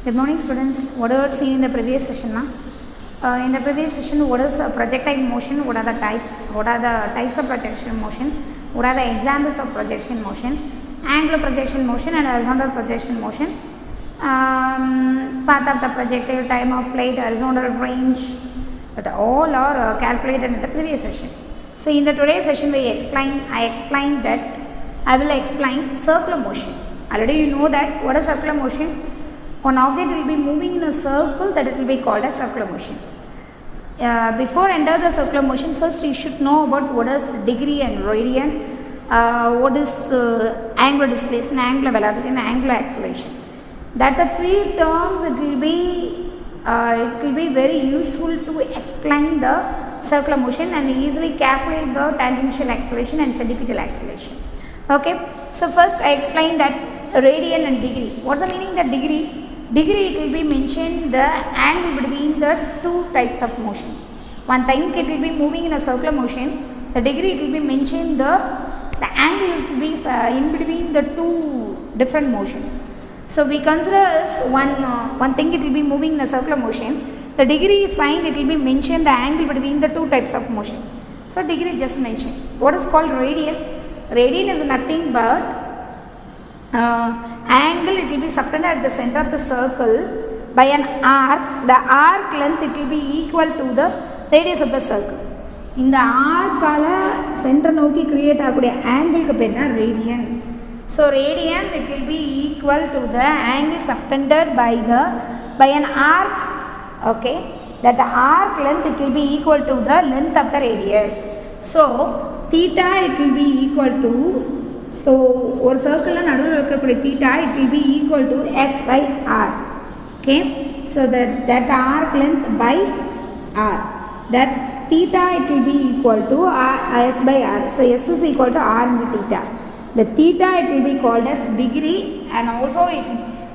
Good morning students. Whatever seen in the previous session in the previous session, what is projectile motion, what are the types of projection motion, what are the examples of projection motion, angular projection motion and horizontal projection motion, path of the projectile, time of flight, horizontal range, but all are calculated in the previous session. So in the today's session I will explain circular motion. Already you know that what is circular motion. One object will be moving in a circle, that it will be called as circular motion. Before enter the circular motion, first you should know about what is degree and radian, what is angular displacement, angular velocity and angular acceleration. That the three terms it will be very useful to explain the circular motion and easily calculate the tangential acceleration and centripetal acceleration. Okay, so first I explain that radian and degree. What's the meaning that degree? Degree, it will be mentioned the angle between the two types of motion. One time it will be moving in a circular motion. The degree, it will be mentioned the angle will be in between the two different motions. So we consider as one thing it will be moving in a circular motion. The degree sign, it will be mentioned the angle between the two types of motion. So degree just mentioned. What is called radian? Radian is nothing but angle, it will be subtended at the center of the circle by an arc. The arc length, it will be equal to the radius of the circle. In the arc center noki create angle radian. So radian, it will be equal to the angle subtended by an arc. Okay, that the arc length, it will be equal to the length of the radius. So theta, it will be equal to, so one circle theta, it will be equal to S by R. Okay, so that arc length by R, that theta, it will be equal to S by R. So S is equal to R into theta. The theta, it will be called as degree, and also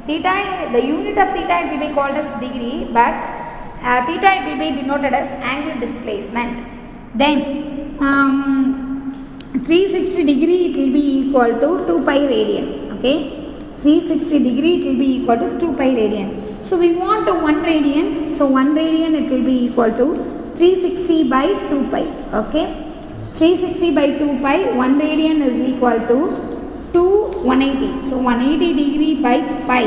theta, the unit of theta, it will be called as degree, but theta, it will be denoted as angular displacement. Then 360 degree, it will be equal to 2 pi radian. Okay, 360 degree, it will be equal to 2 pi radian. So we want 1 radian. So 1 radian, it will be equal to 360 by 2 pi. Okay, 360 by 2 pi, 1 radian is equal to 180. So 180 degree by pi.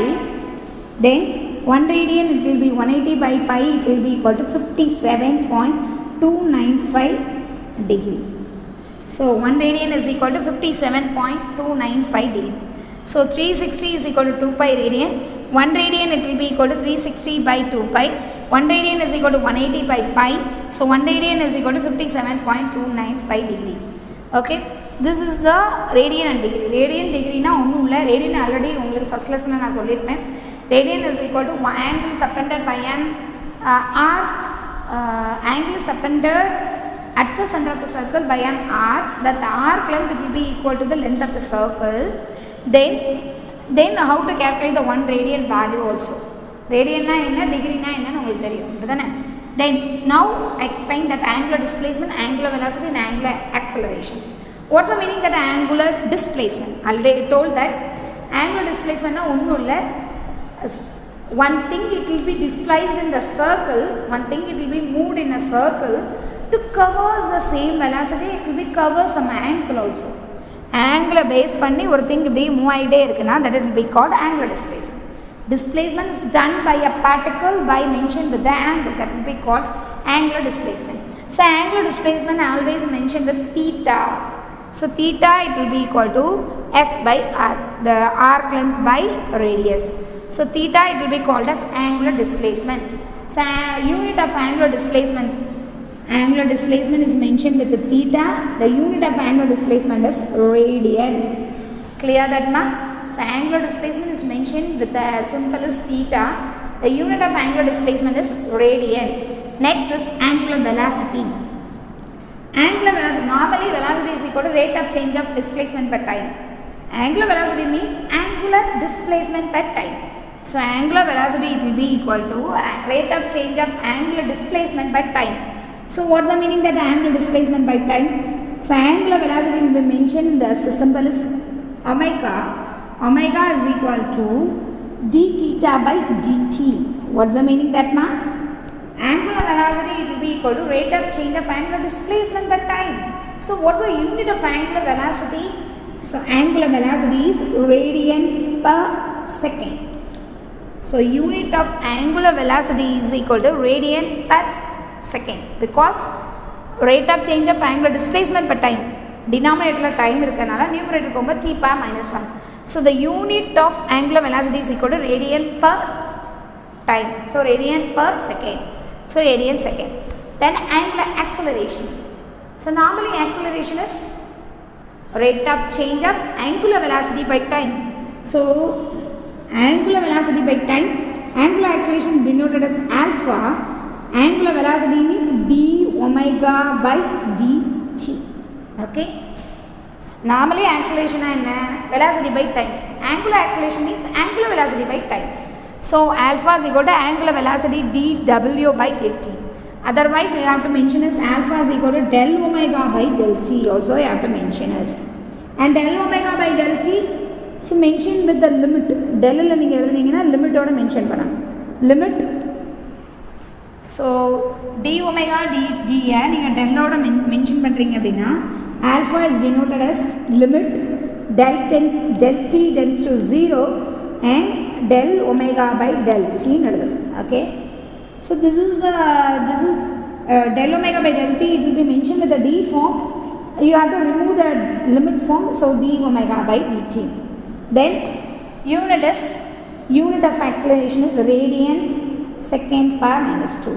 Then 1 radian, it will be 180 by pi, it will be equal to 57.295 degree. So 1 radian is equal to 57.295 degree. So 360 is equal to 2 pi radian. 1 radian, it will be equal to 360 by 2 pi. 1 radian is equal to 180 by pi. So 1 radian is equal to 57.295 degree. Okay, this is the radian and degree. Radian degree na onnu illa. Radian already first lesson na sollirupen. Radian is equal to angle subtended by an arc. Angle subtended at the center of the circle by an arc, that the arc length will be equal to the length of the circle. Then how to calculate the 1 radian value also. Radian na enna, degree na enna ungalku theriyum. Then now I explain that angular displacement, angular velocity and angular acceleration. What's the meaning that angular displacement? Already told that angular displacement na onnu illa. One thing it will be displaced in the circle, one thing it will be moved in a circle. To cover the same velocity, it will be cover some angle also. Angular base panni or thing be move that it will be called angular displacement. Displacement is done by a particle by mentioned with the angle, that will be called angular displacement. So angular displacement always mentioned with theta. So theta, it will be equal to S by R, the arc length by radius. So theta, it will be called as angular displacement. So unit of angular displacement. Angular displacement is mentioned with the theta. The unit of angular displacement is radian. Clear that ma? So angular displacement is mentioned with the symbol is theta. The unit of angular displacement is radian. Next is angular velocity. Angular velocity, normally velocity is equal to rate of change of displacement per time. Angular velocity means angular displacement per time. So angular velocity, it will be equal to rate of change of angular displacement by time. So what's the meaning that angular displacement by time? So angular velocity will be mentioned in the symbol is omega. Omega is equal to d theta by dt. What's the meaning that ma? Angular velocity it will be equal to rate of change of angular displacement by time. So what's the unit of angular velocity? So angular velocity is radian per second. So unit of angular velocity is equal to radian per second because rate of change of angular displacement per time. Denominator time irukanaala numerator pomba t power minus 1. So the unit of angular velocity is equal to radian per time. So radian per second. So radian second. Then angular acceleration. So normally acceleration is rate of change of angular velocity by time. So angular velocity by time, angular acceleration denoted as alpha. Angular velocity means d omega by dt. Okay. Normally acceleration and velocity by time. Angular acceleration means angular velocity by time. So alpha is equal to angular velocity dw by dt. Otherwise you have to mention as alpha is equal to del omega by del t. Also you have to mention as. And del omega by del t, so mention with the limit. Del la neenga eluduningana limit oda mention panna. Limit. So d omega d ya neenga del oda mention பண்றீங்க அப்படினா alpha is denoted as limit del t tends to 0 and del omega by del t nadudhu. Okay, so this is del omega by del t. It will be mentioned with the d form. You have to remove the limit form, so d omega by dt. Then unit of acceleration is radian second per minus 2.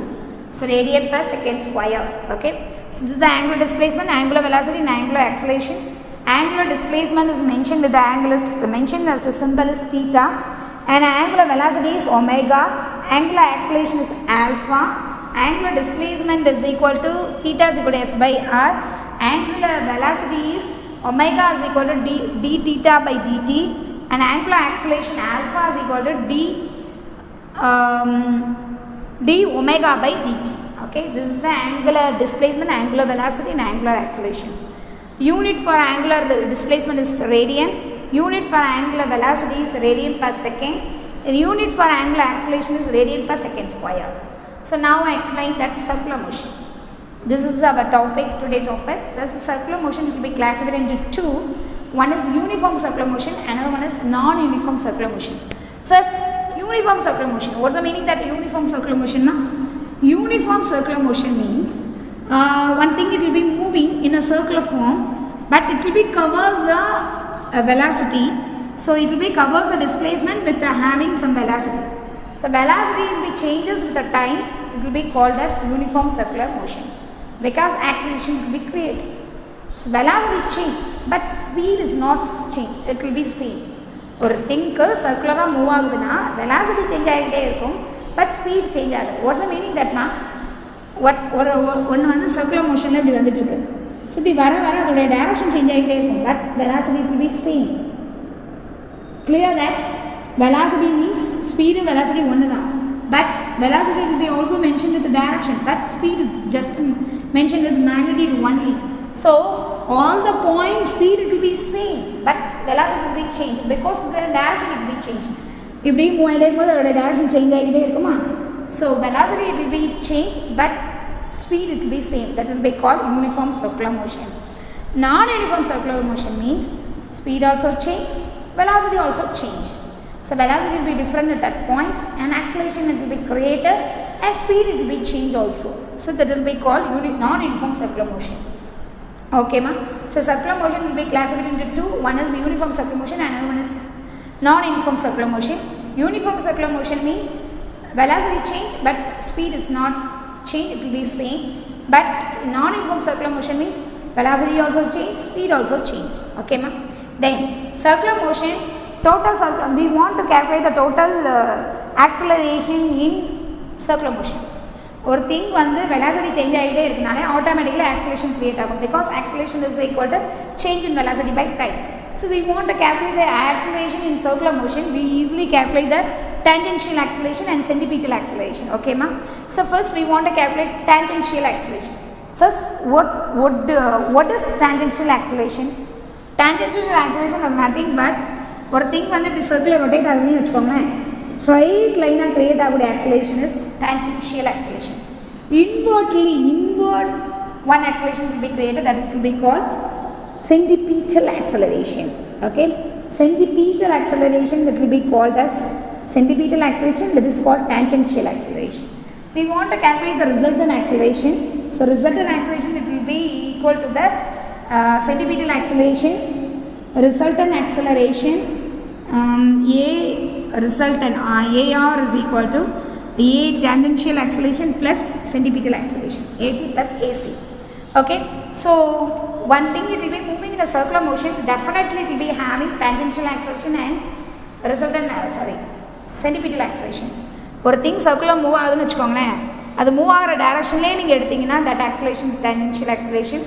So radian per second square. Okay, so this is the angular displacement, angular velocity and angular acceleration. Angular displacement is mentioned with the angle is mentioned as the symbol is theta, and angular velocity is omega. Angular acceleration is alpha. Angular displacement is equal to theta is equal to s by r. Angular velocity is omega is equal to d theta by dt, and angular acceleration alpha is equal to d omega by dt. Okay, this is the angular displacement, angular velocity and angular acceleration. Unit for angular displacement is radian. Unit for angular velocity is radian per second. Unit for angular acceleration is radian per second square. So now I explain that circular motion. This is our topic, today topic. This is circular motion. It will be classified into two. One is uniform circular motion, another one is non-uniform circular motion. First, uniform circular motion. What's the meaning that uniform circular motion? Uniform circular motion means one thing, it will be moving in a circular form, but it will be covers the velocity. So it will be covers the displacement with having some velocity. So velocity will be changes with the time. It will be called as uniform circular motion because acceleration will be created. So velocity change, but speed is not changed. It will be same. ஒரு thing சர்க்குலராக move ஆகுதுன்னா velocity change ஆகிட்டே இருக்கும், but speed change ஆகுது. What's the meaning தட்மா? ஒன்று வந்து circular மோஷனில் இப்படி வந்துட்டு இருக்கு. ஸோ இப்படி வர அதோடைய டைரக்ஷன் சேஞ்ச் ஆகிட்டே இருக்கும், but velocity will be same. Clear that velocity means speed velocity ஒன்று தான், but velocity will be also mentioned with the direction, but speed is just mentioned with magnitude only. So all the points speed it will be same, but velocity will be changed because the direction will be changed. இப்படி move ஆகிட்டே இருக்கும்போது அதோட direction change ஆகிட்டே இருக்குமா? So velocity it will be changed, but speed it will be same. That will be called uniform circular motion. Non-uniform circular motion means speed also change, velocity also change. So velocity will be different at that points, and acceleration it will be created, and speed it will be changed also. So that will be called non-uniform circular motion. Okay ma? So circular motion will be classified into two. One is the uniform circular motion and another one is non-uniform circular motion. Uniform circular motion means velocity change but speed is not change, it will be same. But non-uniform circular motion means velocity also change, speed also change. Okay ma? Then circular motion, total circular, we want to calculate the total acceleration in circular motion. ஒரு thing வந்து velocity change ஆகிட்டே இருக்கனாலே automatically acceleration create ஆகும், because acceleration is equal to change in velocity by time. So we want to calculate the acceleration in circular motion. We easily calculate the tangential acceleration and centripetal acceleration. Okay ma? So first we want to calculate tangential acceleration. First, what is tangential acceleration? Tangential acceleration is nothing but ஒரு thing வந்து இப்படி circular rotate ஆகுதுன்னு வச்சுக்கோங்களேன். straight line create acceleration is tangential acceleration. Inward one acceleration will be created, that is will be called centripetal acceleration. Okay, centripetal acceleration that will be called as centripetal acceleration, that is called tangential acceleration. We want to calculate the resultant acceleration. So resultant acceleration it will be equal to the centripetal acceleration. Resultant acceleration AR is equal to A tangential acceleration plus centripetal acceleration, AT plus AC. Okay, so one thing, it will be moving in a circular motion, definitely it will be having tangential acceleration and resultant centripetal acceleration. ஒரு thing circular move ஆகுதுன்னு வச்சுக்கோங்களேன், அது move ஆகிற டைரக்ஷன்லேயே நீங்கள் எடுத்தீங்கன்னா that acceleration tangential acceleration.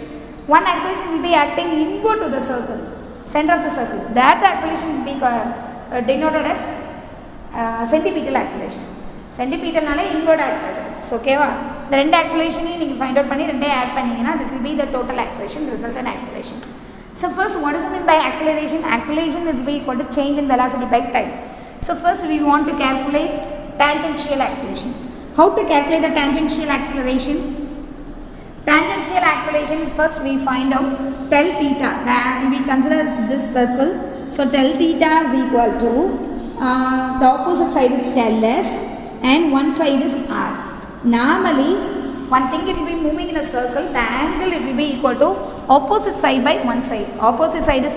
One acceleration will be acting inward to the circle, center of the circle, that acceleration will be denoted as centripetal acceleration. Centripetalனாலே inward act ஆகுது. So ஓகேவா, இந்த ரெண்டு ஆக்சலேஷனையும் நீங்கள் ஃபைண்ட் அவுட் பண்ணி ரெண்டே ஆட் பண்ணிங்கன்னா that will be the total acceleration, resultant acceleration. So first, what is meant by acceleration? Acceleration will be equal to change in velocity by time. So first we want to calculate tangential acceleration. How to calculate the tangential acceleration? Tangential acceleration, first we find out tel theta, that we consider this circle. So tel theta is equal to the opposite side is tel s and one side is r. Normally one thing, it will be moving in a circle, the angle it will be equal to opposite side by one side. Opposite side is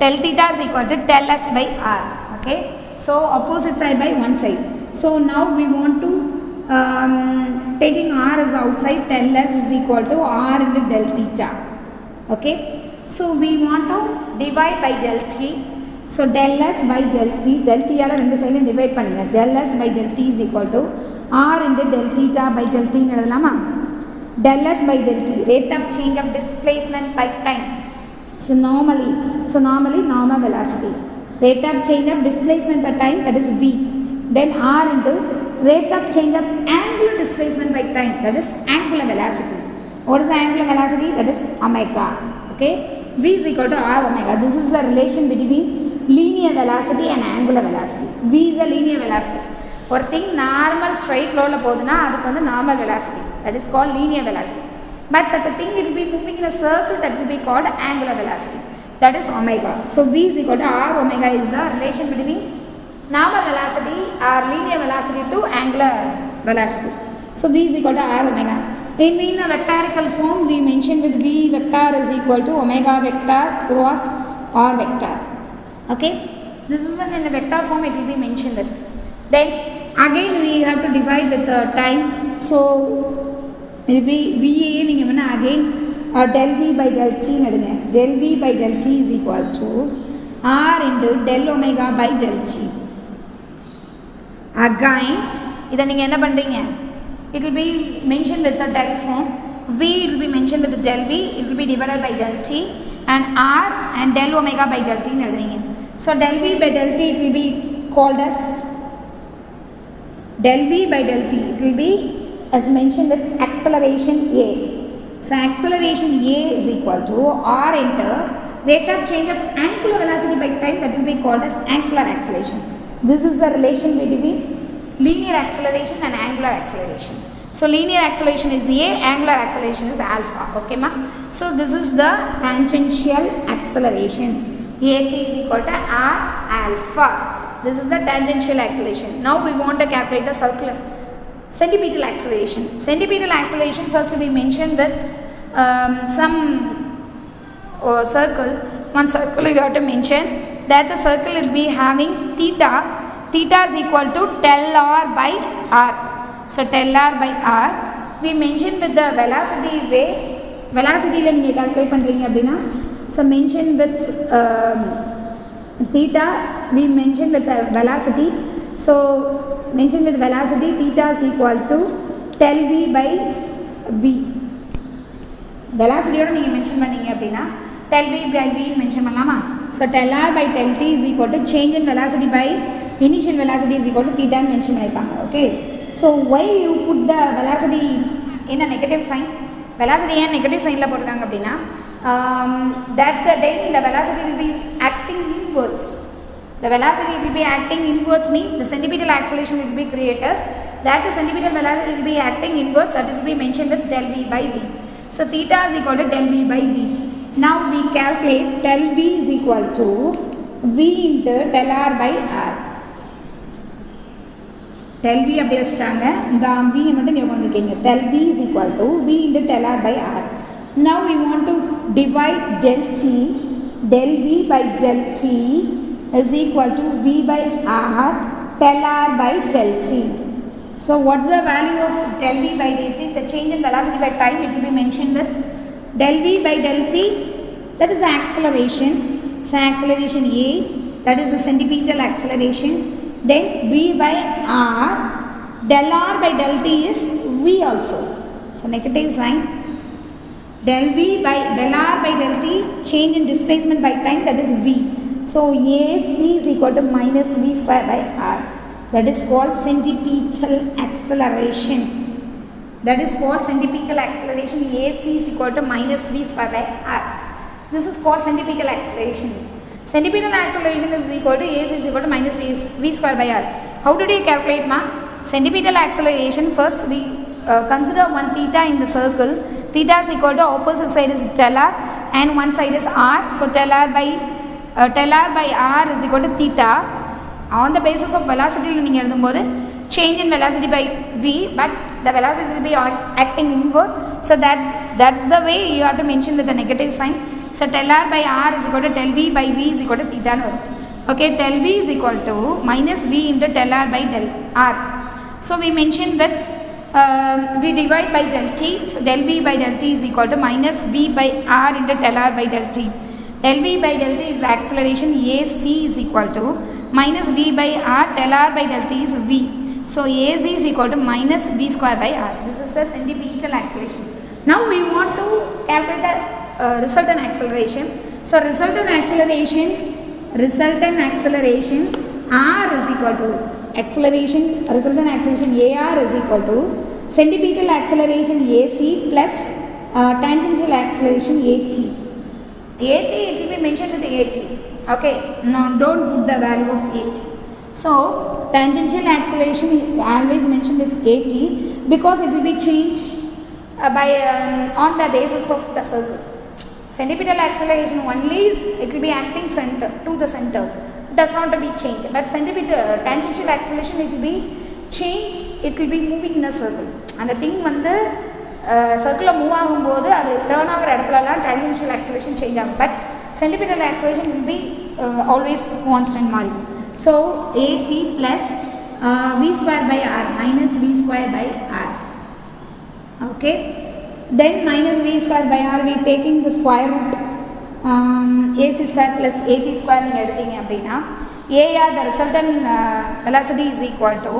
tel theta is equal to tel s by r. Okay, so opposite side by one side. So now we want to taking r as outside, tel s is equal to r into del theta. Okay, so we want to divide by del t. So del s by del t ஆல ரெண்டு சைடும் divide பண்ணுங்க. del s by del t is equal to r into del theta by del t ன்னு எழுதலாமா? del s by del t, rate of change of displacement by time. So normally normal velocity, rate of change of displacement by time, that is v. Then r into rate of change of angular displacement by time, that is angular velocity. What is the angular velocity? That is omega. Okay, v is equal to r omega. This is the relation between linear velocity and angular velocity. V is a linear velocity. ஒரு thing normal straight flowல போகுதுன்னா அதுக்கு வந்து normal velocity, that is called linear velocity. But that the thing it will be moving in a circle, that will be called angular velocity, that is omega. So v is equal to r omega is the relation between normal velocity or linear velocity to angular velocity. So v is equal to r omega. In a vectorical form, we mentioned with v vector is equal to omega vector cross r vector. Okay, this is in a vector form it will be mentioned with. Then again we have to divide with the time. So it will be va again del v by del t nadunga. Del v by del t is equal to r into del omega by del t. Again இதை நீங்கள் என்ன பண்ணுறீங்க, it will be mentioned with the del form. V it will be mentioned with the del v, it will be divided by del t, and r and del omega by del t ன்னு எழுதுறீங்க. So del v by del t it will be called as del v by del t, it will be as mentioned with acceleration a. So acceleration a is equal to r into rate of change of angular velocity by time, that will be called as angular acceleration. This is the relation between linear acceleration and angular acceleration. So linear acceleration is a, angular acceleration is alpha. Okay ma? So this is the tangential acceleration. At is equal to r alpha. This is the tangential acceleration. Now we want to calculate the circular centripetal acceleration. Centripetal acceleration, first we mentioned with some circle. One circle you have to mention that the circle will be having theta. Theta is equal to tel r by r. So tel r by r. We mentioned with the velocity way. Velocity la neenga calculate pandringa appadina. So mention with theta, we mentioned with the velocity. So mention with velocity, theta is equal to tel v by v. Velocity oda neenga mention panninga appadina tel v by v mention pannalama. So tel r by tel t is equal to change in velocity by initial velocity is equal to theta and mention பண்ணிருக்காங்க. Okay, so why you put the velocity in a negative sign? Velocity ஏன் negative signல போட்டுருக்காங்க அப்படின்னா that the then the velocity will be acting inwards. The velocity will be acting inwards means the centripetal acceleration will be created. That the centripetal velocity will be acting inwards, that will be mentioned with del v by v. So theta is equal to del v by v. Now we calculate del v is equal to v into del r by r. Del v அப்படி வச்சிட்டாங்க. இந்த v மட்டும் நீங்க கொண்டிருக்கீங்க. Del v is equal to v into del r by r. Now we want to divide del t. Del v by del t is equal to v by r del r by del t. So what's the value of del v by del t? The change in velocity by time, it will be mentioned with del v by del t, that is the acceleration. So acceleration A, that is the centripetal acceleration. Then v by r, del r by del t is v also. So negative sign. Del v by del r by del t, change in displacement by time, that is v. So AC is equal to minus v square by r. That is called centripetal acceleration. That is called centripetal acceleration. AC is equal to minus v square by r. This is called centripetal acceleration. Centripetal acceleration is equal to AC is equal to minus v square by r. How did you calculate, ma? Centripetal acceleration, first we consider one theta in the circle. Theta is equal to opposite side is del r and one side is r. So del r by r is equal to theta. On the basis of velocity, change in velocity by v, but the velocity will be acting inward. So that's the way you have to mention with the negative sign. So del r by r is equal to del v by v is equal to theta. Okay, del v is equal to minus v into del r by del r. So we mention with we divide by del t. So del v by del t is equal to minus v by r into del r by del t. Del v by del t is the acceleration. AC is equal to minus v by r, del r by del t is v. So AC is equal to minus v square by r. This is the centripetal acceleration. Now we want to calculate the resultant acceleration. So resultant acceleration r is equal to resultant acceleration AR is equal to centripetal acceleration AC plus tangential acceleration AT. AT, it will be mentioned with AT. Okay, now don't put the value of AT. So tangential acceleration always mentioned as AT because it will be changed on the basis of the circle. Centripetal acceleration only is, it will be acting center to the center, does not be changed. But tangential acceleration, it will be changed, it will be moving in a circle. And the thing circle move ஆகும்போது அது turn ஆகிற இடத்துலலாம் tangential acceleration change ஆகும். But centripetal acceleration will be always constant மாதிரி. So AT plus v square by r minus v square by r. Okay. Then minus v square by r, we taking the square root AC square plus AT square நீங்கள் எடுத்தீங்க அப்படின்னா AR, the resultant velocity is equal to,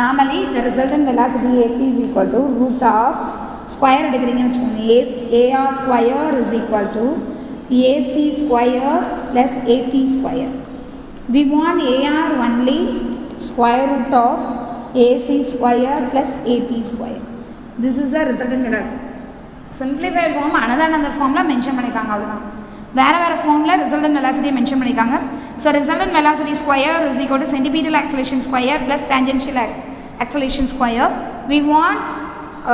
normally the resultant velocity AT is equal to root of square எடுக்கிறீங்கன்னு வச்சுக்கோங்க, AR square is equal to AC square plus AT square. We want AR only square root of AC square plus AT square. This is the resultant velocity. Simplified form another formula mention பண்ணிருக்காங்க அவ்வளவுதான். வேற formula resultant velocity mention பண்ணிருக்காங்க. So resultant velocity square is equal to centripetal acceleration square plus tangential acceleration square. We want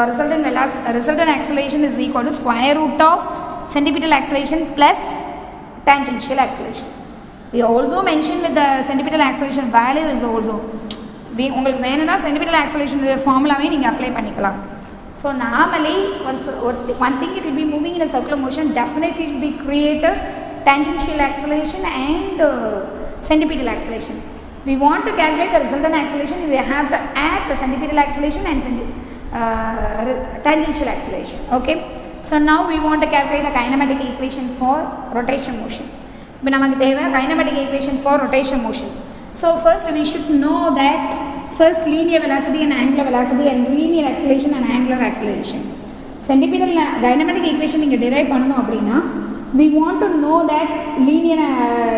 resultant acceleration is equal to square root of centripetal acceleration plus tangential acceleration. We also mentioned with the centripetal acceleration value is also உங்களுக்கு வேணும்னா centripetal acceleration formulaவே நீங்க apply பண்ணிக்கலாம். So normally one thing, it will be moving in a circular motion, definitely it will be created tangential acceleration and centripetal acceleration. We want to calculate the resultant acceleration, we have to add the centripetal acceleration and tangential acceleration. Okay. So now we want to calculate the kinematic equation for rotation motion. இப்போ நமக்கு தேவை kinematic equation for rotation motion. So first we should know that first linear velocity and angular velocity and linear acceleration and angular acceleration. Centripetal kinematic equation நீங்க derive பண்ணனும் அப்படினா we want to know that linear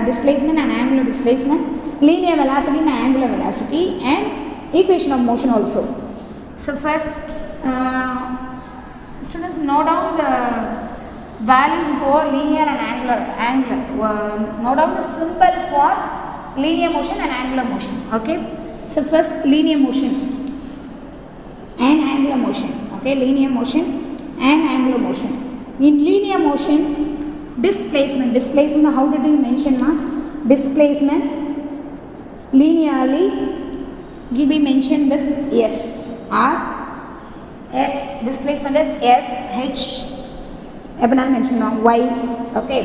displacement and angular displacement, linear velocity and angular velocity, and equation of motion also. So first students note down the values for linear and angular. Note down the symbol for linear motion and angular motion. Okay, so first linear motion and angular motion. Okay, linear motion and angular motion. In linear motion, displacement, how did you mention, ma? Displacement linearly will be mentioned with S or S. Displacement is S, H. I mentioned Y. Okay,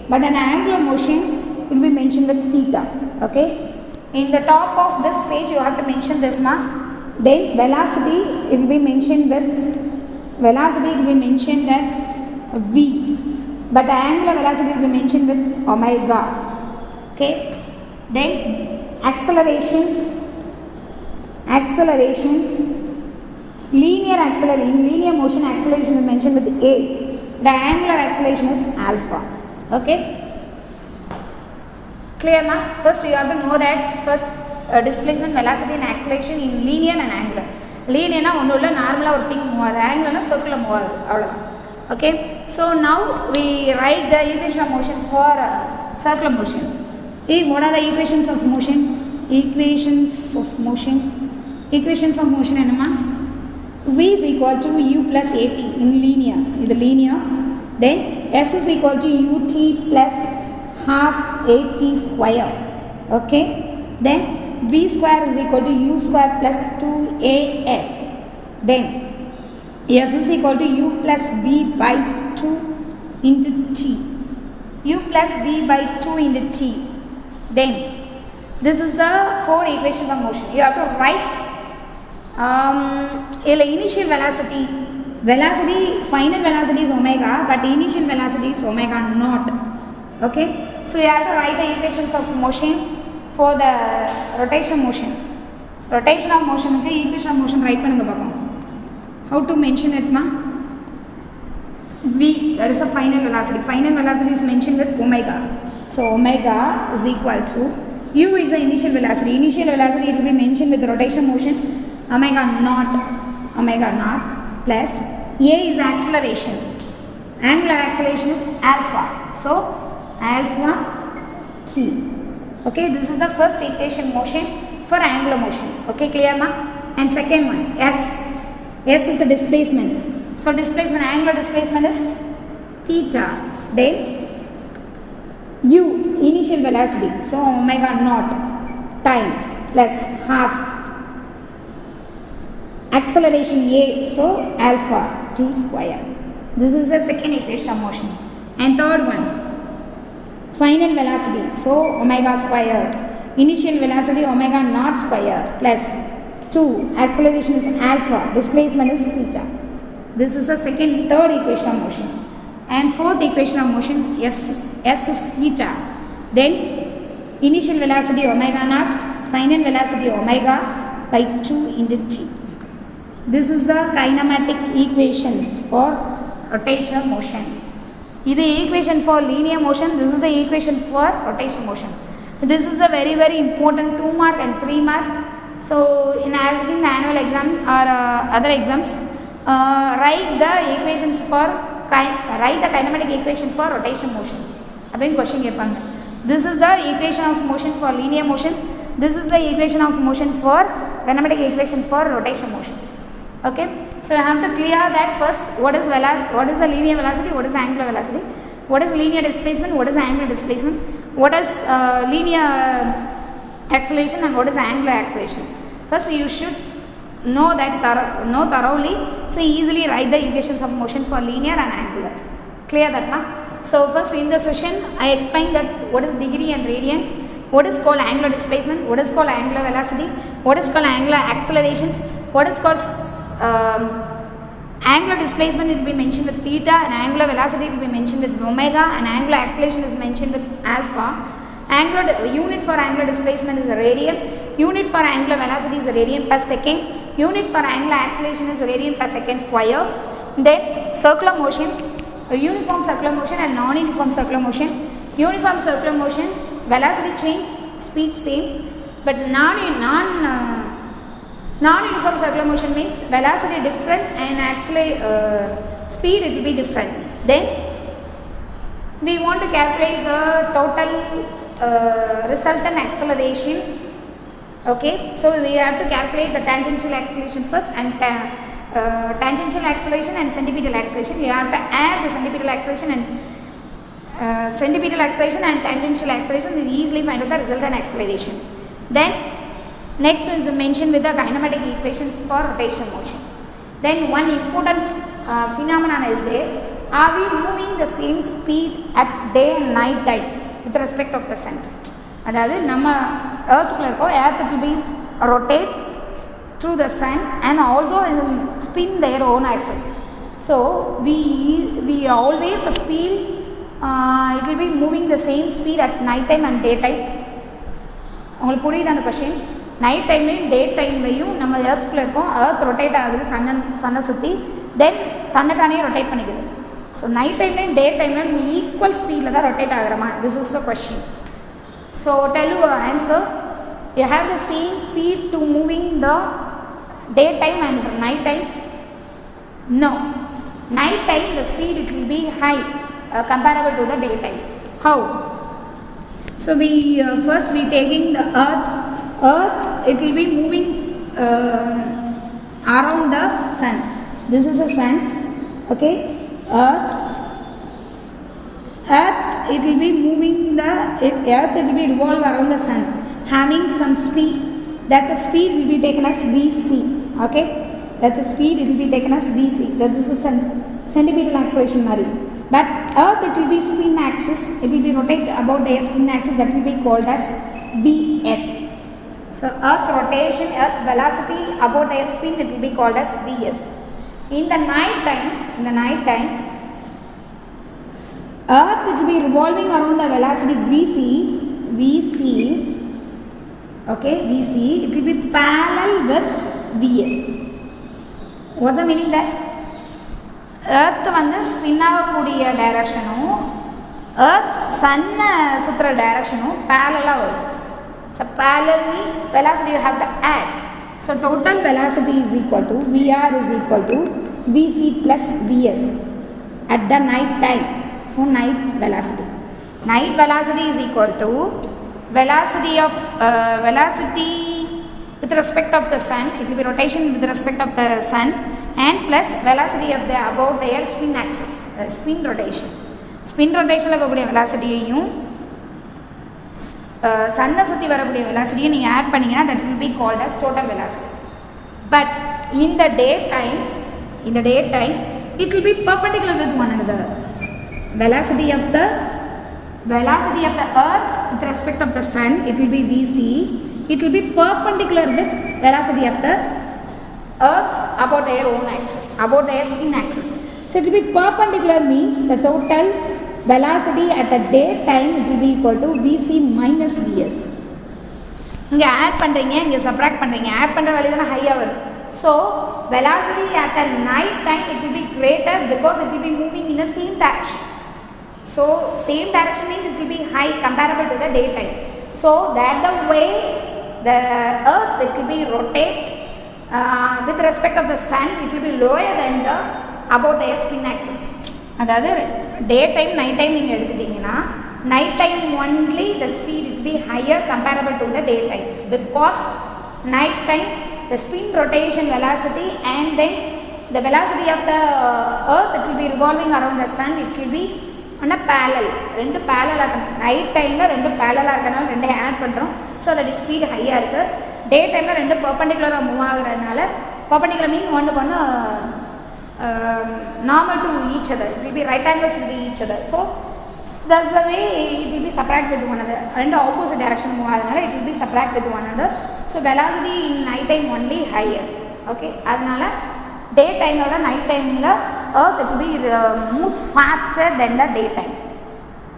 but an angular motion will be mentioned with theta. Okay, in the top of this page you have to mention this, ma. Then velocity it will be mentioned with that V, but the angular velocity will be mentioned with omega. Okay, then acceleration, linear acceleration, in linear motion acceleration is mentioned with A, the angular acceleration is alpha. Okay, clear, ma? First you have to know that first displacement, velocity and acceleration in linear and angular. Linear na onnu illa normal or thing move agudhu, angular na circular move agudhu, avladha. Okay, so now we write the equation of motion for circular motion. What are the equations of motion? Equations of motion enna ma? V is equal to U plus AT in linear, இது linear. Then S is equal to UT plus half AT square. Okay, then V square is equal to U square plus 2AS. Then S is equal to U plus V by 2 into T. U plus V by 2 into T. Then this is the 4 equations of motion. You have to write initial velocity, final velocity is omega, but initial velocity is omega naught. Okay, so you have to write the equations of motion for the rotation of motion equation of motion write பண்ணுங்க பாப்போம். How to mention it, ma? V, that is a final velocity is mentioned with omega. So omega is equal to U is the initial velocity it will be mentioned with rotation motion omega naught plus A is acceleration, angular acceleration is alpha, so alpha T. Okay, this is the first equation motion for angular motion. Okay, clear, ma? And second one, S is the displacement. So displacement, angular displacement is theta. Then U, initial velocity, so omega naught time plus half acceleration A, so alpha T square. This is the second equation of motion. And third one, final velocity, so omega square, initial velocity omega naught square plus 2, acceleration is alpha, displacement is theta. This is the third equation of motion. And fourth equation of motion, S is theta. Then initial velocity omega naught, final velocity omega by 2 into T. This is the kinematic equations for rotational motion. This is the equation for linear motion, this is the equation for rotation motion. This is the very important 2 mark and 3 mark. So in asking the annual exam or other exams, write the equations for write the kinematic equation for rotation motion. Again question kepanga. This is the equation of motion for linear motion. This is the equation of motion for kinematic equation for rotation motion. Okay, so I have to clear that first. What is the linear velocity? What is the angular velocity? What is linear displacement? What is the angular displacement? What is linear acceleration and what is the angular acceleration? First, you should know that thoroughly. So easily write the equations of motion for linear and angular. Clear that, ma? So first in the session, I explained that what is degree and radian, what is called angular displacement, what is called angular velocity, what is called angular acceleration, what is called angular displacement it will be mentioned with theta, and angular velocity will be mentioned with omega, and angular acceleration is mentioned with alpha. Angular unit for angular displacement is a radian, unit for angular velocity is a radian per second, unit for angular acceleration is a radian per second square. Then circular motion, uniform circular motion and non-uniform circular motion. Uniform circular motion, velocity change, speed same, but non-uniform circular motion means velocity different and speed it will be different. Then we want to calculate the total resultant acceleration. Okay, so we have to calculate the tangential acceleration first, and tangential acceleration and centripetal acceleration. We have to add the centripetal acceleration and tangential acceleration. We easily find out the resultant acceleration. Then next is mentioned with the kinematic equations for rotation motion. Then one important phenomenon is there. Are we moving the same speed at day and night time with respect of the sun? அதாவது நம்ம எர்த்துக்குள்ள இருக்கோம், earth it will be rotate through the sun and also spin their own axis. So we always feel it will be moving the same speed at night time and day time. உங்களுக்கு புரியுது அந்த question? Night டைம்லேயும் டே டைம்லேயும் நம்ம எர்த்துக்குள்ளே இருக்கோம், earth rotate ஆகுது சன்னை சுற்றி, தென் தன்னைத்தானே ரொட்டேட் பண்ணிக்குது. ஸோ நைட் டைம்லேயும் டே டைம்லேயும் ஈக்குவல் ஸ்பீடில் தான் ரொட்டேட் ஆகுறமா? This is the question. So tell your answer. You have the same speed to moving the daytime and night time? No. Night time the speed it will be high comparable to the daytime. How? So we first we taking the earth it will be moving around the sun. This is the sun. Okay, earth it will be moving earth it will be revolve around the sun having some speed. That the speed will be taken as vc. Okay, that the speed it will be taken as vc. That is the centripetal acceleration mari. But earth it will be spin axis, it will be rotate about the spin axis, that will be called as vs. So earth rotation, earth velocity about the spin, it will be called as vs. In the night time earth it will be revolving around the velocity vc. Okay, vc it will be parallel with vs. What's the meaning that? earth வந்து spin ஆகக்கூடிய டைரக்ஷனும் earth சன்னை சுற்றுற டைரக்ஷனும் parallel வரும். So parallel means velocity you have to add. So total velocity is equal to vr is equal to vc plus vs at the night time. So night velocity is equal to velocity with respect of the sun, it will be rotation with respect of the sun, and plus velocity of the about the air spin axis, spin rotation la இருக்கக்கூடிய velocityயையும் சன்னை சுற்றி வரக்கூடிய velocityயை நீங்கள் add பண்ணிங்கன்னா that will be called as total velocity. But in the daytime it will be perpendicular with one another. Velocity of the earth with respect of the sun, it will be vc, it will be perpendicular with velocity of the earth about their own axis, about their spin axis. So it will be perpendicular means the total velocity at the daytime it will be equal to vc minus vs. இங்கே add பண்ணுறீங்க, இங்கே subtract பண்ணுறீங்க, add பண்ணுற value தானே ஹையாக வரும். So velocity at the night time it will be greater because it will be moving in the same direction. So same direction means it will be high comparable to the daytime. So that the way the earth it will be rotate with respect of the sun, it will be lower than the about the spin axis. அதாவது day time night time நீங்கள் எடுத்துட்டிங்கன்னா night time only the speed will be higher comparable to the daytime, because night time the spin rotation velocity and then the velocity of the earth it will be revolving around the sun, it will be on a parallel. ரெண்டு parallel night டைமில் ரெண்டு parallel இருக்கனால ரெண்டே add பண்ணுறோம். So அதோட speed ஹையாக இருக்குது. டே டைமில் ரெண்டு பர்பண்டிகுலராக மூவ் ஆகுறதுனால, பர்பண்டிகுலர் மீன் ஒன்றுக்கு ஒன்று normal to each other, it will be right angles with each other. So that's the way it will be subtract with one another, and opposite direction move ஆகுறதுனால it will be subtract with one another. So velocity in night time only higher. Okay, அதனால day time ஓட night time earth it will be moves faster than the day time.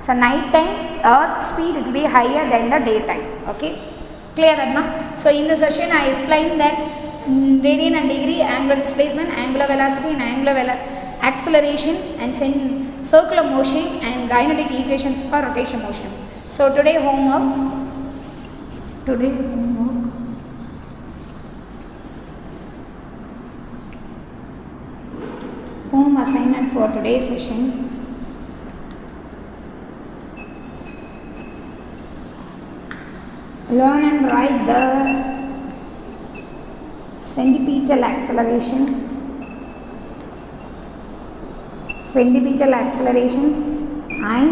So night time earth speed it will be higher than the day time. Okay, clear that na? So in the session I explained that radian and degree, angular displacement, angular velocity and angular acceleration, and circular motion and kinetic equations for rotation motion. So today homework home assignment for today's session. learn and write the centripetal acceleration and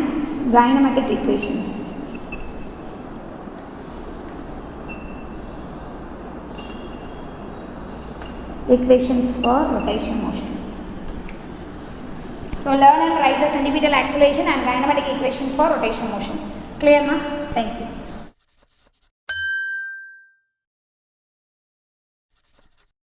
kinematic equations. Equations for rotation motion. So learn and write the centripetal acceleration and kinematic equation for rotation motion. Clear, ma? Thank you.